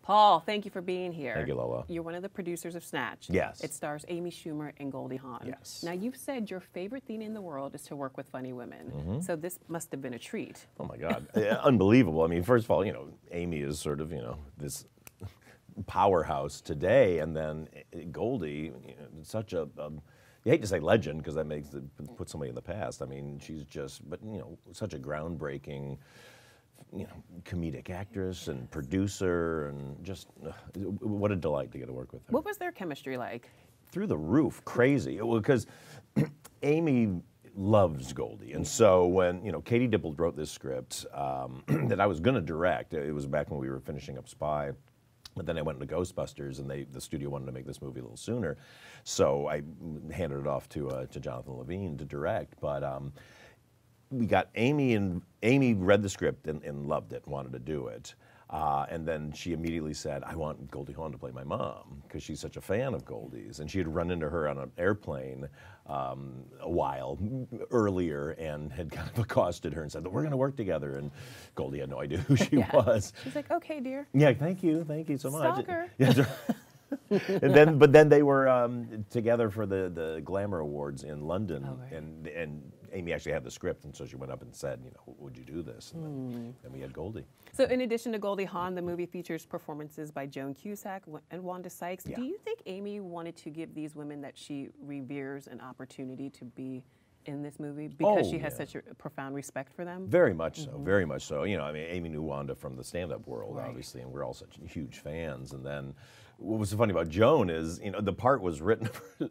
Paul, thank you for being here. Thank you, Lola. You're one of the producers of Snatched. Yes. It stars Amy Schumer and Goldie Hawn. Yes. Now, you've said your favorite thing in the world is to work with funny women. So this must have been a treat. Oh my God, unbelievable. I mean, first of all, Amy is sort of, this powerhouse today, and then Goldie, such a, you hate to say legend because that makes it put somebody in the past. I mean, she's just, but such a groundbreaking, comedic actress and producer, and just what a delight to get to work with her. What was their chemistry like? Through the roof, crazy. Because Amy loves Goldie, and so when Katie Dippold wrote this script that I was going to direct, it was back when we were finishing up Spy. But then I went into Ghostbusters, and the studio wanted to make this movie a little sooner, so I handed it off to Jonathan Levine to direct. But we got Amy, and Amy read the script and loved it, wanted to do it. And then she immediately said, I want Goldie Hawn to play my mom, because she's such a fan of Goldie's. And she had run into her on an airplane a while earlier and had kind of accosted her and said, we're going to work together. And Goldie had no idea who she was. She's like, okay, dear. Yeah, thank you so much. Stalker. Yeah, but then they were together for the Glamour Awards in London, and Amy actually had the script, and so she went up and said, would you do this? And then we had Goldie. So in addition to Goldie Hawn, the movie features performances by Joan, Cusack, and Wanda Sykes. Yeah. Do you think Amy wanted to give these women that she reveres an opportunity to be in this movie because she has such a profound respect for them? Very much so, very much so. I mean, Amy knew Wanda from the stand-up world, obviously, and we're all such huge fans. And then what was so funny about Joan is, the part was written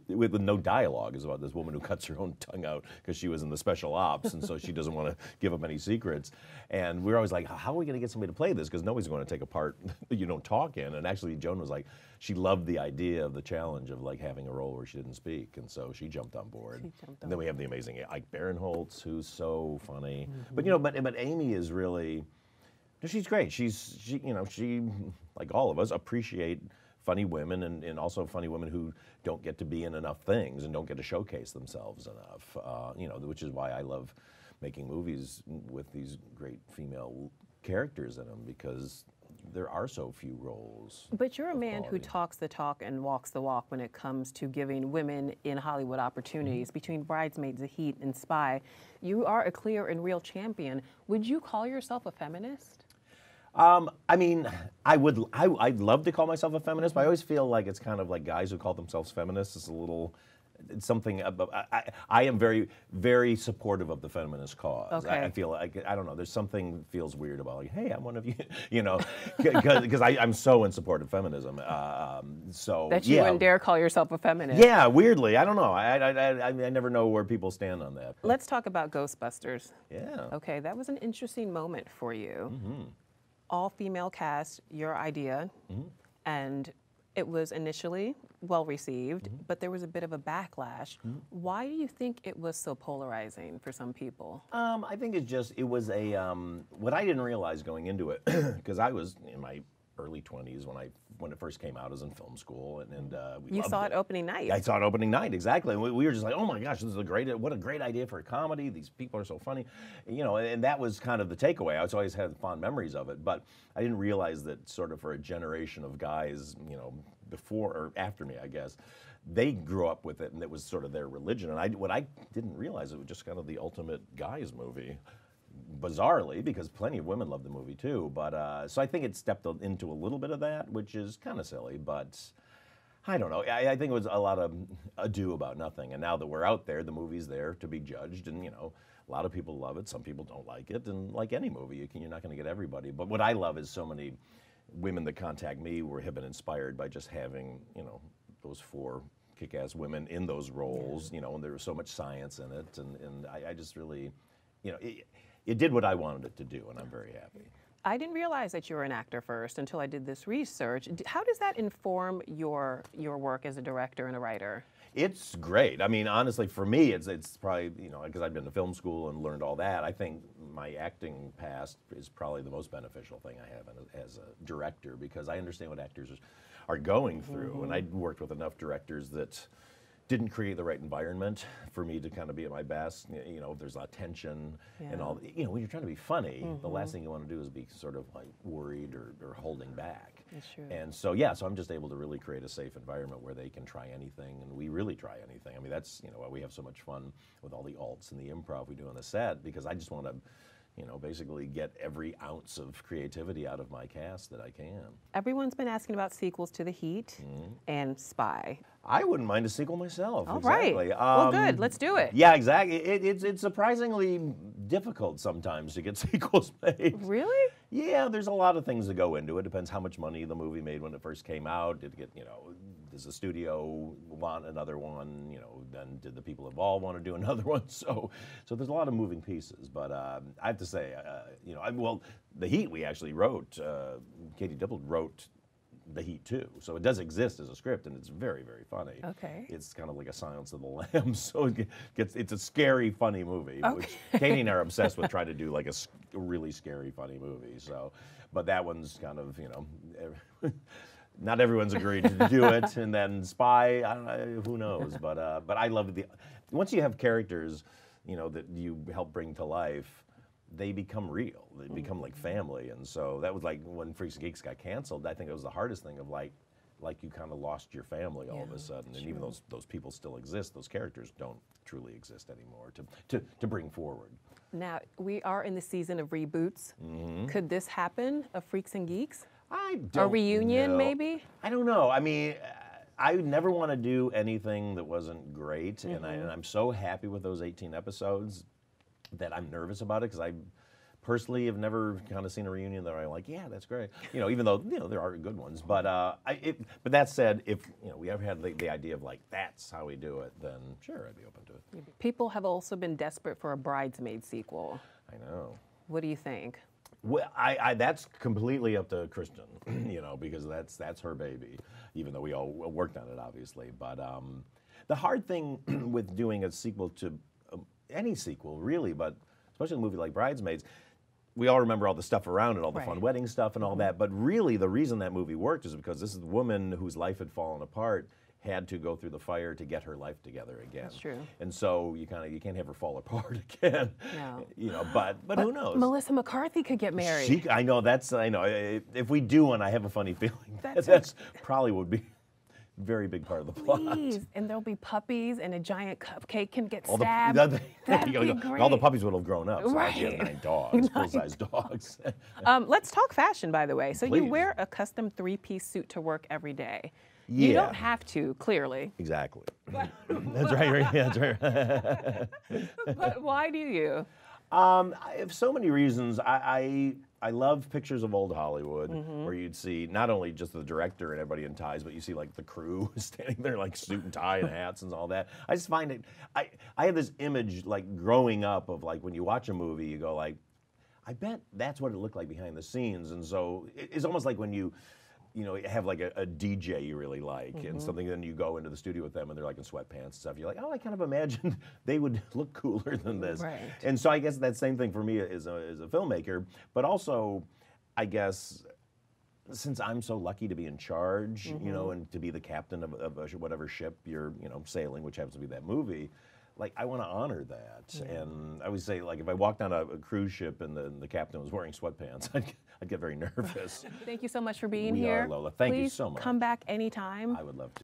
with no dialogue. It's about this woman who cuts her own tongue out because she was in the special ops, and so she doesn't want to give up any secrets. And we were always like, how are we going to get somebody to play this? Because nobody's going to take a part that you don't talk in. And actually, Joan was like, she loved the idea of the challenge of like having a role where she didn't speak, and so she jumped on board. And then we have the amazing Ike Barinholtz, who's so funny. But but Amy is really, she's great. She like all of us appreciate funny women, and also funny women who don't get to be in enough things and don't get to showcase themselves enough. Which is why I love making movies with these great female characters in them, because there are so few roles. But you're a man who talks the talk and walks the walk when it comes to giving women in Hollywood opportunities. Between Bridesmaids, The Heat, and Spy, you are a clear and real champion. Would you call yourself a feminist? I mean, I'd love to call myself a feminist, but I always feel like it's kind of like guys who call themselves feminists. It's something. I am very, very supportive of the feminist cause. Okay. I feel like, I don't know, there's something feels weird about like, hey, I'm one of you, because I'm so in support of feminism. So that you wouldn't dare call yourself a feminist. Yeah, weirdly, I don't know. I never know where people stand on that. Let's talk about Ghostbusters. Yeah. Okay, that was an interesting moment for you. All-female cast, your idea, and it was initially well received, but there was a bit of a backlash. Why do you think it was so polarizing for some people? I think it was a, what I didn't realize going into it, because I was in my early 20s when it first came out. I was in film school, and you saw it opening night. I saw it opening night, exactly. And we were just like, oh my gosh, this is what a great idea for a comedy. These people are so funny, and that was kind of the takeaway. I always had fond memories of it, but I didn't realize that sort of for a generation of guys, before or after me, I guess, they grew up with it, and it was sort of their religion. And what I didn't realize, it was just kind of the ultimate guys movie. Bizarrely, because plenty of women love the movie too, but so I think it stepped into a little bit of that, which is kind of silly, but I don't know. I think it was a lot of ado about nothing, and now that we're out there, the movie's there to be judged, and a lot of people love it, some people don't like it, and like any movie, you're not going to get everybody. But what I love is so many women that contact me have been inspired by just having those 4 kick-ass women in those roles, and there was so much science in it, and I just really, it did what I wanted it to do, and I'm very happy. I didn't realize that you were an actor first until I did this research. How does that inform your work as a director and a writer? It's great. I mean, honestly, for me, it's probably, because I've been to film school and learned all that, I think my acting past is probably the most beneficial thing I have as a director, because I understand what actors are going through, and I worked with enough directors that didn't create the right environment for me to kind of be at my best. There's a lot of tension and all. When you're trying to be funny, the last thing you want to do is be sort of like worried or holding back. That's true. And so, yeah, so I'm just able to really create a safe environment where they can try anything, and we really try anything. I mean, that's, you know, why we have so much fun with all the alts and the improv we do on the set, because I just want to, you know, basically get every ounce of creativity out of my cast that I can. Everyone's been asking about sequels to The Heat and Spy. I wouldn't mind a sequel myself. All exactly. right. Well, good. Let's do it. Yeah, exactly. It's surprisingly difficult sometimes to get sequels made. Really? Yeah, there's a lot of things that go into it. Depends how much money the movie made when it first came out. Did it get, you know, does the studio want another one? You know, then did the people involved want to do another one? So there's a lot of moving pieces. But I have to say, you know, well, The Heat we actually wrote. Katie Dippold wrote The Heat too, so it does exist as a script, and it's very, very funny. Okay. It's kind of like a Silence of the Lambs, so it's a scary, funny movie, Okay. which Katie and I are obsessed with, trying to do like a really scary, funny movie. So, but that one's kind of, you know, not everyone's agreed to do it. And then Spy, I don't know, who knows? But I love once you have characters, you know, that you help bring to life, they become real. They become like family. And so that was like when Freaks and Geeks got canceled, I think it was the hardest thing of like you kind of lost your family all of a sudden. And even those people still exist, those characters don't truly exist anymore to bring forward. Now, we are in the season of reboots. Could this happen, a Freaks and Geeks? I don't A reunion, know. maybe? I don't know. I mean, I would never want to do anything that wasn't great. And I'm so happy with those 18 episodes that I'm nervous about it, because I personally have never kind of seen a reunion that I'm like, yeah, that's great. You know, even though, you know, there are good ones. But but that said, if, you know, we ever had the idea of like, that's how we do it, then sure, I'd be open to it. People have also been desperate for a Bridesmaids sequel. I know. What do you think? Well, that's completely up to Kristen, you know, because that's her baby, even though we all worked on it, obviously. But the hard thing with doing a sequel to any sequel, really, but especially a movie like Bridesmaids, we all remember all the stuff around it, all the fun wedding stuff and all that. But really, the reason that movie worked is because this is the woman whose life had fallen apart, had to go through the fire to get her life together again. That's true. And so you can't have her fall apart again. No. You know, but who knows? Melissa McCarthy could get married. I know. If we do one, I have a funny feeling that's probably would be a very big part of the plot. Please. And there'll be puppies, and a giant cupcake can get All stabbed. That'd be great. All the puppies would have grown up. So Right. you have 9 dogs, full-size dogs. Let's talk fashion, by the way. So you Please. wear a custom 3-piece suit to work every day. Yeah. You don't have to, clearly. Exactly. That's right. Yeah, that's right. But why do you? I have so many reasons. I love pictures of old Hollywood, where you'd see not only just the director and everybody in ties, but you see like the crew standing there like suit and tie and hats and all that. I just find it, I have this image like growing up of like when you watch a movie, you go like, I bet that's what it looked like behind the scenes. And so it's almost like when you have like a DJ you really like and something, then you go into the studio with them and they're like in sweatpants and stuff. You're like, oh, I kind of imagined they would look cooler than this. Right. And so I guess that same thing for me as a filmmaker, but also, I guess, since I'm so lucky to be in charge, you know, and to be the captain of whatever ship you're, sailing, which happens to be that movie, like, I want to honor that. Yeah. And I would say, like, if I walked on a cruise ship and the captain was wearing sweatpants, I'd get very nervous. Thank you so much for being We here. are, Lola. Thank you Please so much. Come back anytime. I would love to.